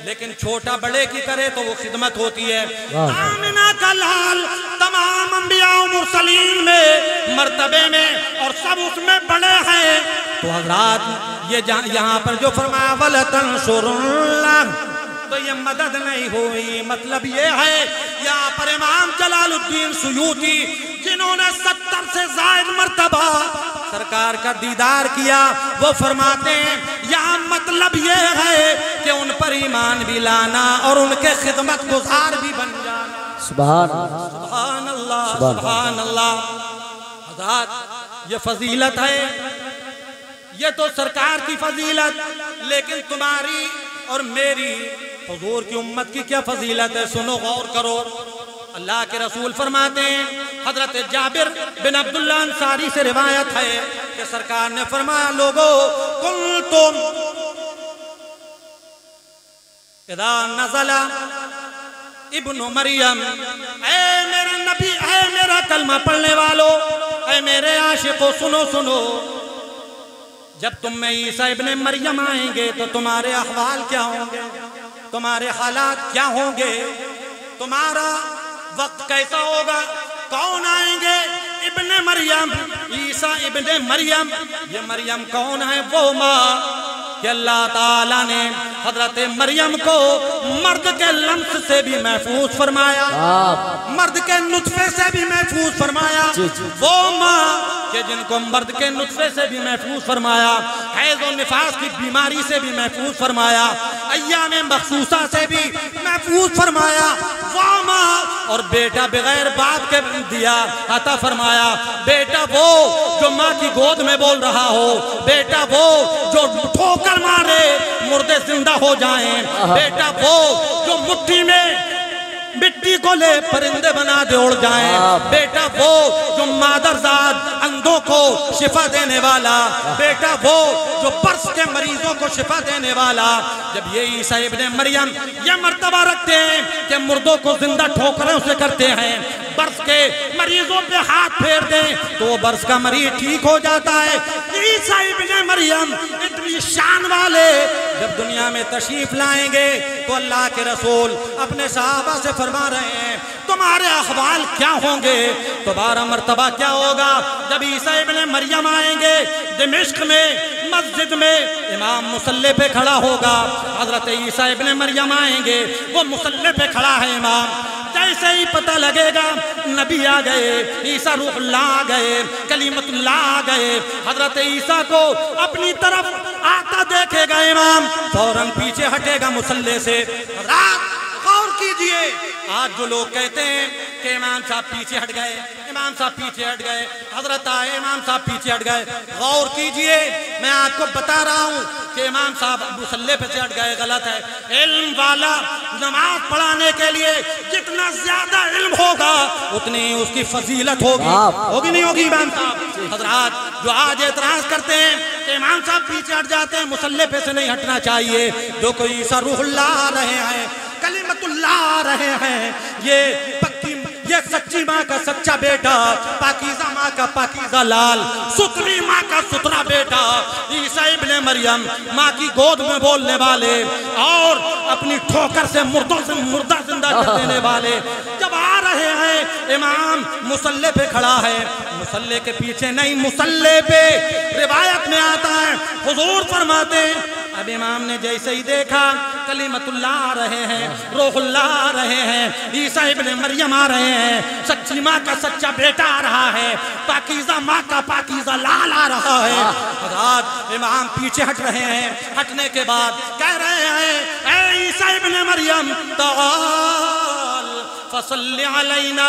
لیکن چھوٹا بڑے کی کرے تو وہ خدمت ہوتی ہے۔ آمنہ کا لال تمام انبیاء و مرسلین میں مرتبے میں اور سب اس میں بڑے ہیں، تو حضرات یہ یہاں پر جو فرمایا وَلَتَنْصُرُنَّهُ، تو یہ مدد نہیں ہوئی۔ مطلب یہ ہے یہاں پر امام جلال الدین سیوطی جنہوں نے 70 سے زائد مرتبہ سرکار کا دیدار کیا، وہ فرماتے ہیں یہاں مطلب یہ ہے کہ ان پر ایمان بھی لانا اور ان کے خدمت گزار بھی بن جانا۔ سبحان اللہ، سبحان اللہ، سبحان اللہ۔ حضرات یہ فضیلت ہے، یہ تو سرکار کی فضیلت، لیکن تمہاری اور میری حضور کی امت کی کیا فضیلت ہے؟ سنو، غور کرو۔ اللہ کے رسول فرماتے ہیں، حضرت جابر بن عبداللہ انصاری سے روایت ہے کہ سرکار نے فرمایا لوگو کنتم اذا نزل ابن مریم، اے میرے نبی، اے میرا کلمہ پڑھنے والو، اے میرے عاشقو، سنو سنو، جب تم میں عیسیٰ ابن مریم آئیں گے تو تمہارے احوال کیا ہوں گے، تمہارے حالات کیا ہوں گے، تمہارا وقت کیسا ہوگا؟ کون آئیں گے؟ ابن مریم، عیسیٰ ابن مریم۔ یہ مریم کون ہے؟ وہ ماں کہ اللہ تعالیٰ نے حضرت مریم کو مرد کے لمس سے بھی محفوظ فرمایا، مرد کے نطفے سے بھی محفوظ فرمایا۔ وہ ماں کہ جن کو مرد کے نطفے سے بھی محفوظ فرمایا، حیض و نفاس کی بیماری سے بھی محفوظ فرمایا، ایام مخصوصہ سے بھی محفوظ فرمایا۔ وہ ماں اور بیٹا بغیر باپ کے دیا عطا فرمایا، بیٹا وہ جو ماں کی گود میں بول رہا ہو، بیٹا وہ جو ٹھوکر مارے مردے زندہ ہو جائیں، بیٹا وہ جو مٹھی میں مٹی کو لے پرندے بنا دے اڑ جائیں، بیٹا وہ جو مادرزاد اندھوں کو شفا دینے والا، بیٹا وہ جو برس کے مریضوں کو شفا دینے والا۔ جب یہ عیسیٰ ابن مریم یہ مرتبہ رکھتے ہیں کہ مردوں کو زندہ ٹھوکروں سے کرتے ہیں، برس کے مریضوں پہ ہاتھ پھیر دیں تو وہ برس کا مریض ٹھیک ہو جاتا ہے۔ عیسیٰ ابن مریم اتنی شان والے جب دنیا میں تشریف لائیں گے تو اللہ کے رسول اپنے صحابہ سے فرما رہے ہیں تمہارے احوال کیا ہوں گے، تمہارا مرتبہ کیا ہوگا؟ جب عیسیٰ ابن مریم آئیں گے دمشق میں مسجد میں امام مصلی پہ کھڑا ہوگا، حضرت عیسیٰ ابن مریم آئیں گے، وہ مصلی پہ کھڑا ہے امام، جیسے ہی پتہ لگے گا نبی آ گئے، عیسیٰ روح اللہ آ گئے، کلیمت اللہ آ گئے، حضرت عیسیٰ کو اپنی طرف آتا دیکھے گا امام فوراً پیچھے ہٹے گا مصلی سے۔ حضرات غور کیجئے، آج جو لوگ کہتے ہیں کہ امام صاحب پیچھے ہٹ گئے، امام صاحب پیچھے ہٹ گئے، حضرت آئے امام صاحب پیچھے ہٹ گئے، غور کیجئے، میں آپ کو بتا رہا ہوں کہ امام صاحب مصلی پہ سے ہٹ گئے، غلط ہے۔ علم والا نماز پڑھانے کے لیے جتنا زیادہ علم ہوگا اتنی اس کی فضیلت ہوگی، ہوگی نہیں ہوگی امام صاحب؟ حضرات جو آج اعتراض کرتے ہیں کہ امام صاحب پیچھے ہٹ جاتے ہیں، مصلی پہ سے نہیں ہٹنا چاہیے، جو کوئی عیسیٰ روح اللہ آ رہے ہیں، کلمت اللہ آ رہے ہیں، یہ سچی ماں کا سچا بیٹا، پاکیزہ ماں کا پاکیزہ لال، ستری ماں کا سترا بیٹا، عیسیٰ ابن مریم ماں کی گود میں بولنے والے اور اپنی ٹھوکر سے مردوں سے مردہ زندہ کر دینے والے جب آ رہے ہیں، امام مصلی پہ کھڑا ہے، مصلی کے پیچھے نہیں، مصلی پہ روایت میں آتا ہے حضور فرماتے ہیں اب امام نے جیسے ہی دیکھا کلمت اللہ آ رہے ہیں، روح اللہ آ رہے ہیں، عیسیٰ ابن مریم آ رہے ہیں، سچی ماں کا سچا بیٹا آ رہا ہے، پاکیزہ ماں کا پاکیزہ لال آ رہا ہے، حضرات امام پیچھے ہٹ رہے ہیں، ہٹنے کے بعد کہہ رہے ہیں اے عیسیٰ ابن مریم تعال فصلی علینا،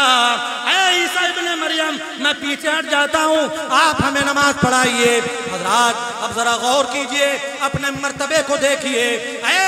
اے عیسیٰ ابن مریم میں پیچھے ہٹ جاتا ہوں، آپ ہمیں نماز پڑھائیے۔ حضرات اب ذرا غور کیجئے، اپنے مرتبے کو دیکھیے، اے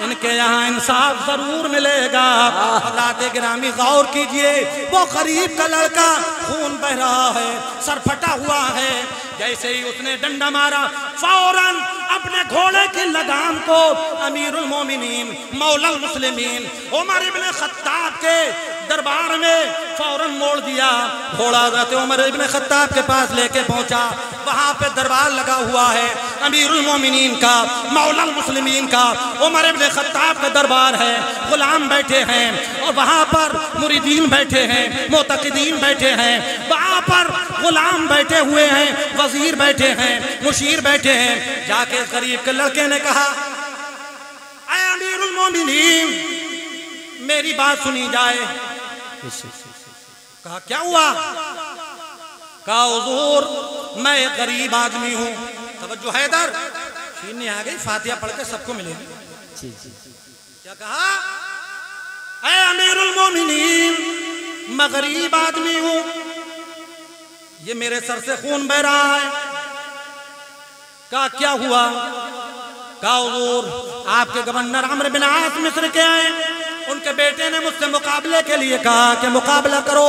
ان کے یہاں انصاف ضرور ملے گا۔ حضرات گرامی غور کیجئے، وہ غریب کا لڑکا خون بہ رہا ہے، سر پھٹا ہوا ہے، جیسے ہی اس نے ڈنڈا مارا فوراً اپنے گھوڑے کی لگام کو امیر المومنین مولا المسلمین عمر ابن خطاب کے دربار میں فوراً موڑ دیا۔ گھوڑا حضرت عمر ابن خطاب کے پاس لے کے پہنچا، وہاں پہ دربار لگا ہوا ہے امیر المومنین کا، مولا المسلمین کا، عمر ابن خطاب کا دربار ہے، غلام بیٹھے ہیں اور وہاں پر مریدین بیٹھے ہیں، معتقدین بیٹھے ہیں، وہاں پر غلام بیٹھے ہوئے ہیں، وزیر بیٹھے ہیں، مشیر بیٹھے ہیں۔ جا کے غریب کے لڑکے نے کہا اے امیر المومنین میری بات سنی جائے۔ کہا کیا ہوا؟ کہا حضور میں ایک غریب آدمی ہوں۔ توجہ حیدر شیرنی آ گئی، فاتحہ پڑھ کے سب کو ملے گی۔ کیا کہا؟ اے امیر المومنین میں غریب آدمی ہوں، یہ میرے سر سے خون بہ رہا ہے۔ کہا کیا ہوا؟ کہا حضور آپ کے گورنر عمرو بن عاص مصر کے آئے، ان کے بیٹے نے مجھ سے مقابلے کے لیے کہا کہ مقابلہ کرو۔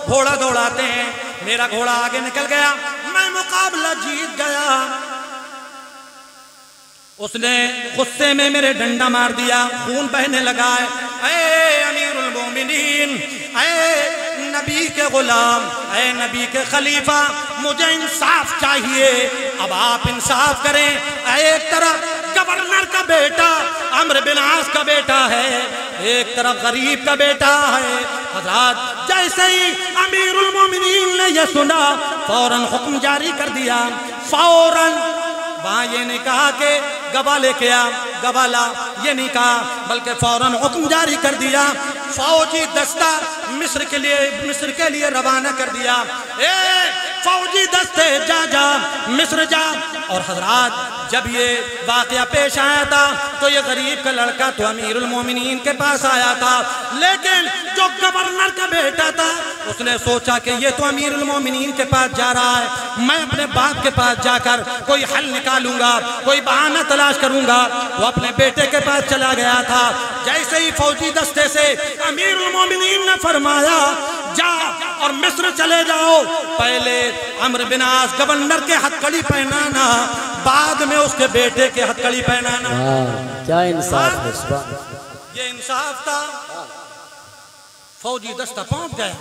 گھوڑا دوڑاتے ہیں، میرا گھوڑا آگے نکل گیا، میں مقابلہ جیت گیا۔ اس نے غصے میں میرے ڈنڈا مار دیا، خون بہنے لگا ہے۔ اے امیر المومنین، اے نبی کے غلام، اے نبی کے خلیفہ، مجھے انصاف چاہیے، اب آپ انصاف کریں۔ ایک طرف گورنر کا بیٹا عمرو بن عاص کا بیٹا ہے، ایک طرف غریب کا بیٹا ہے۔ حضرات جیسے ہی امیر المومنین نے یہ سنا فوراً حکم جاری کر دیا، فوراً وہاں یہ نہیں کہا کہ گواہ لے کے آ، گواہ لا، یہ نہیں کہا، بلکہ فوراً حکم جاری کر دیا، فوجی دستہ مصر کے لیے روانہ کر دیا۔ اے فوجی دستے جا مصر جا۔ اور حضرات جب یہ واقعہ پیش آیا تھا تو یہ غریب کا لڑکا تو امیر المومنین کے پاس آیا تھا، لیکن جو گورنر کا بیٹا تھا اس نے سوچا کہ یہ تو امیر المومنین کے پاس جا رہا ہے، میں اپنے باپ کے پاس جا کر کوئی حل نکالوں گا، کوئی بہانہ تلاش کروں گا۔ وہ اپنے بیٹے کے پاس چلا گیا تھا۔ جیسے ہی فوجی دستے سے امیر المومنین نے فرمایا جا اور مصر چلے جاؤ، پہلے عمرو بن عاص گورنر کے ہتھکڑی پہنانا، بعد میں اس کے بیٹے کے ہتھکڑی پہنانا۔ کیا انصاف ہے سبحان۔ یہ انصاف تھا۔ فوجی دستہ پہنچ گیا،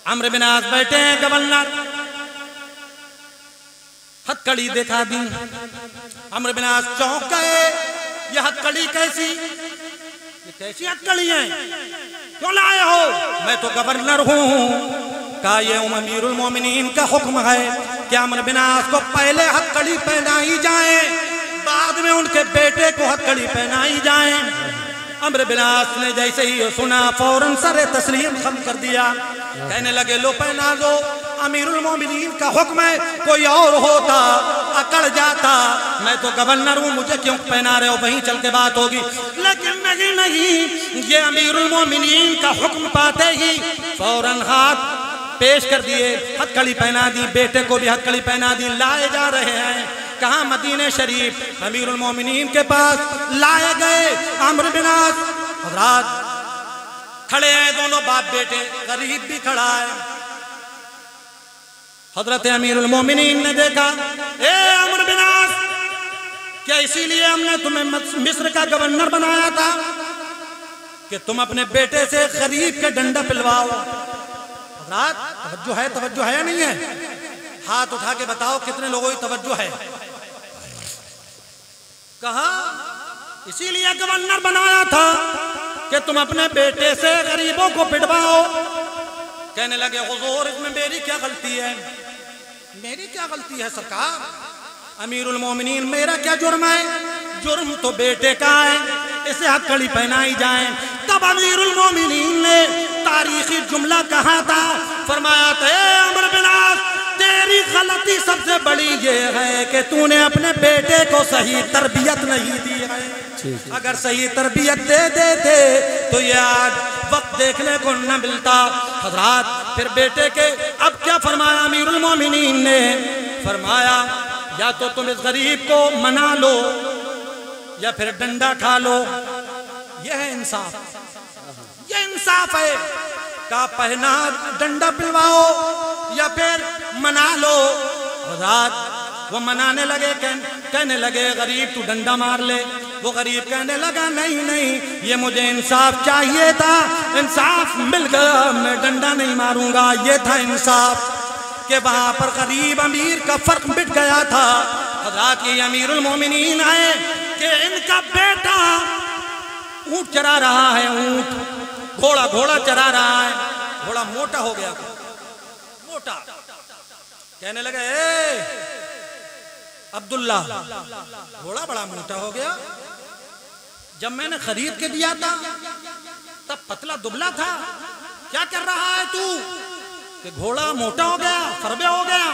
عمرو بن عاص بیٹھے ہیں، گورنر ہتھکڑی دکھا دی۔ عمرو بن عاص چونک گئے، یہ ہتھکڑی کیسی؟ یہ کیسی ہتھکڑی ہیں؟ کیوں لائے ہو؟ میں تو گورنر ہوں۔ کہا یہ امیر المومنین کا حکم ہے کہ عمرو بن عاص کو پہلے ہتھکڑی پہنائی جائیں، بعد میں ان کے بیٹے کو ہتھکڑی پہنائی جائیں۔ عمرو بن عاص نے جیسے ہی سنا فوراً سر تسلیم خم کر دیا، کہنے لگے لو پہنا دو، امیر المومنین کا حکم ہے، کوئی اور ہوتا اکڑ جاتا، میں تو گورنر ہوں، مجھے کیوں پہنا رہے ہو، وہیں چل کے بات ہوگی۔ لیکن نہیں، یہ امیر المومنین کا حکم پاتے ہی فوراً ہاتھ پیش کر دیے، ہتھکڑی پہنا دی، بیٹے کو بھی ہتھکڑی پہنا دی، لائے جا رہے ہیں۔ کہاں؟ مدینہ شریف امیر المومنین کے پاس لائے گئے۔ عمرو بن عاص حضرات کھڑے ہیں، دونوں باپ بیٹے، غریب بھی کھڑا ہے۔ حضرت امیر المومنین نے دیکھا، اے عمرو بن عاص، کیا اسی لیے ہم نے تمہیں مصر کا گورنر بنایا تھا کہ تم اپنے بیٹے سے غریب کے ڈنڈا پلواؤ؟ حضرات توجہ ہے یا نہیں ہے؟ ہاتھ اٹھا کے بتاؤ کتنے لوگوں کی توجہ ہے؟ کہا اسی لیے گورنر بنایا تھا کہ تم اپنے بیٹے سے غریبوں کو پٹواؤ۔ کہنے لگے حضور اس میں میری کیا غلطی ہے؟ میری کیا غلطی ہے سرکار؟ امیر المومنین میرا کیا جرم ہے؟ جرم تو بیٹے کا ہے، اسے ہتھکڑی پہنائی جائیں۔ تب امیر المومنین نے تاریخی جملہ کہا تھا، فرمایا تھا اے عمرو بن عاص، تیری غلطی سب سے بڑی یہ ہے کہ تو نے اپنے بیٹے کو صحیح تربیت نہیں دی ہے۔ اگر صحیح تربیت دے دیتے تو یہ آج وقت دیکھنے کو نہ ملتا۔ حضرات پھر بیٹے کے اب کیا فرمایا امیر المومنین نے؟ فرمایا یا تو تم اس غریب کو منا لو، یا پھر ڈنڈا کھا لو. یہ ہے انصاف, یہ انصاف ہے. کا پہنا ڈنڈا پلواؤ یا پھر منا لو. رات وہ منانے لگے, کہنے لگے غریب تو ڈنڈا مار لے. وہ غریب کہنے لگا نہیں نہیں, یہ مجھے انصاف چاہیے تھا, انصاف مل گیا, میں ڈنڈا نہیں ماروں گا. یہ تھا انصاف کہ وہاں پر غریب امیر کا فرق مٹ گیا تھا. حضرات یہ امیر المومنین آئے کہ ان کا بیٹا اونٹ چرا رہا ہے, اونٹ گھوڑا چرا رہا ہے. گھوڑا موٹا ہو گیا, موٹا. کہنے لگے اے عبداللہ, گھوڑا بڑا موٹا ہو گیا. جب میں نے خرید کے دیا تھا تب پتلا دبلا تھا, کیا کر رہا ہے تو کہ گھوڑا موٹا ہو گیا, فربے ہو گیا.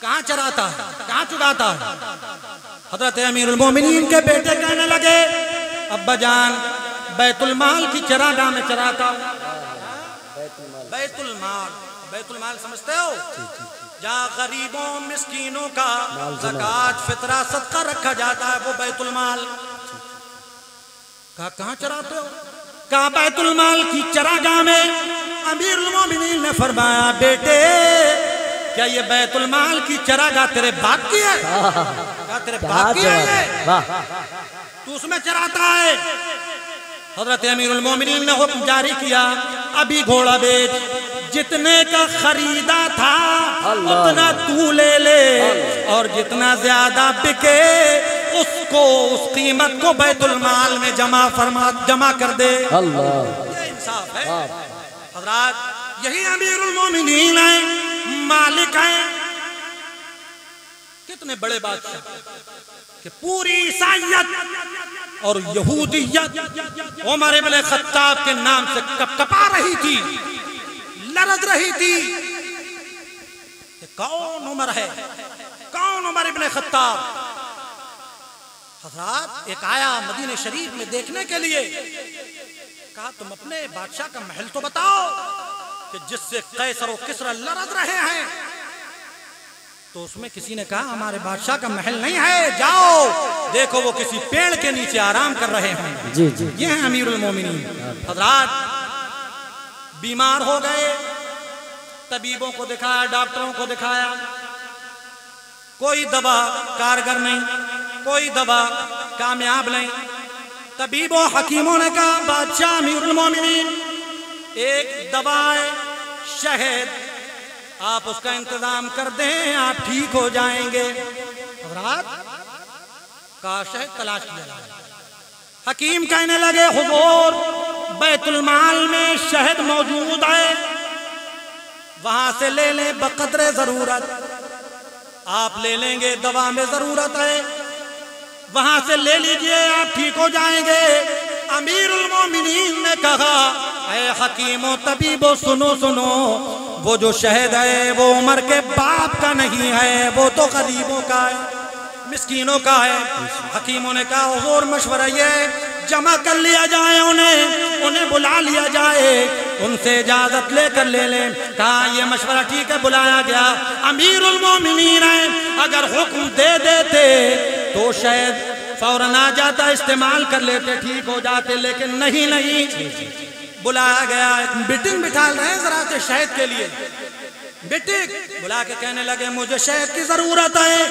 کہاں چراتا ہے, کہاں چگاتا ہے؟ حضرت امیر المومنین کے بیٹے کہنے لگے ابا جان بیت المال کی چراگاہ میں چراتا. بیت المال, بیت المال سمجھتے ہو, جہاں غریبوں مسکینوں کا زکوٰۃ فطرہ صدقہ رکھا جاتا ہے, وہ بیت المال. کہاں چراتے ہو؟ کہا بیت المال کی چراگاہ میں. امیر المومنین نے فرمایا بیٹے کیا یہ بیت المال کی چراگاہ تیرے باپ کی ہے؟ کہا تیرے باپ کی ہے, تو اس میں چراتا ہے. حضرت امیر المومنین نے حکم جاری کیا ابھی گھوڑا بیچ, جتنے کا خریدا تھا اتنا تو لے لے, اور جتنا زیادہ بکے اس قیمت کو بیت المال میں جمع کر دے. یہ انصاف ہے. حضرات یہی امیر المومنین ہیں, مالک ہیں. کتنے بڑے بادشاہ کہ پوری عیسائیت اور یہودیت عمر ابن خطاب کے نام سے کپا رہی تھی, لرز رہی تھی کہ کون عمر ہے, کون عمر ابن خطاب. حضرات ایک آیا مدینہ شریف میں دیکھنے کے لیے, کہا تم اپنے بادشاہ کا محل تو بتاؤ کہ جس سے قیصر و کسریٰ لرز رہے ہیں. تو اس میں کسی نے کہا ہمارے بادشاہ کا محل نہیں ہے, جاؤ دیکھو وہ کسی پیڑ کے نیچے آرام کر رہے ہیں. یہ ہیں امیر المومنین. حضرات بیمار ہو گئے, طبیبوں کو دکھایا, ڈاکٹروں کو دکھایا, کوئی دوا کارگر نہیں, کوئی دوا کامیاب نہیں. طبیبوں حکیموں نے کہا بادشاہ امیر المومنین ایک دوا ہے شہد, آپ اس کا انتظام کر دیں, آپ ٹھیک ہو جائیں گے. حضرات کا شہد تلاش کیا جائے. حکیم کہنے لگے حضور بیت المال میں شہد موجود ہے, وہاں سے لے لیں بقدر ضرورت. آپ لے لیں گے, دوا میں ضرورت ہے, وہاں سے لے لیجئے, آپ ٹھیک ہو جائیں گے. امیر المومنین نے کہا اے حکیموں طبیبوں سنو سنو, وہ جو شہد ہے وہ عمر کے باپ کا نہیں ہے, وہ تو غریبوں کا ہے, مسکینوں کا ہے. حکیموں نے کہا حضور مشورہ یہ جمع کر لیا جائے, انہیں بلا لیا جائے, ان سے اجازت لے کر لے لیں. کہا یہ مشورہ ٹھیک ہے. بلایا گیا. امیر المومنین ہیں, اگر حکم دے دیتے تو شاید فوراً آ جاتا, استعمال کر لیتے, ٹھیک ہو جاتے, لیکن نہیں. بلایا گیا, ایک میٹنگ بٹھا رہے ہیں ذرا سے شہد کے لیے. میٹنگ بلا کے کہنے لگے مجھے شہد کی ضرورت ہے,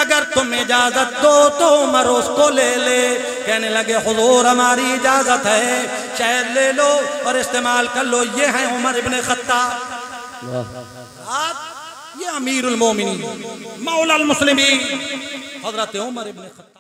اگر تم اجازت دو تو عمر اس کو لے لے. کہنے لگے حضور ہماری اجازت ہے, شہد لے لو اور استعمال کر لو. یہ ہیں عمر ابن خطاب. یہ امیر المومنین مولا المسلمین حضرت عمر ابن خطاب.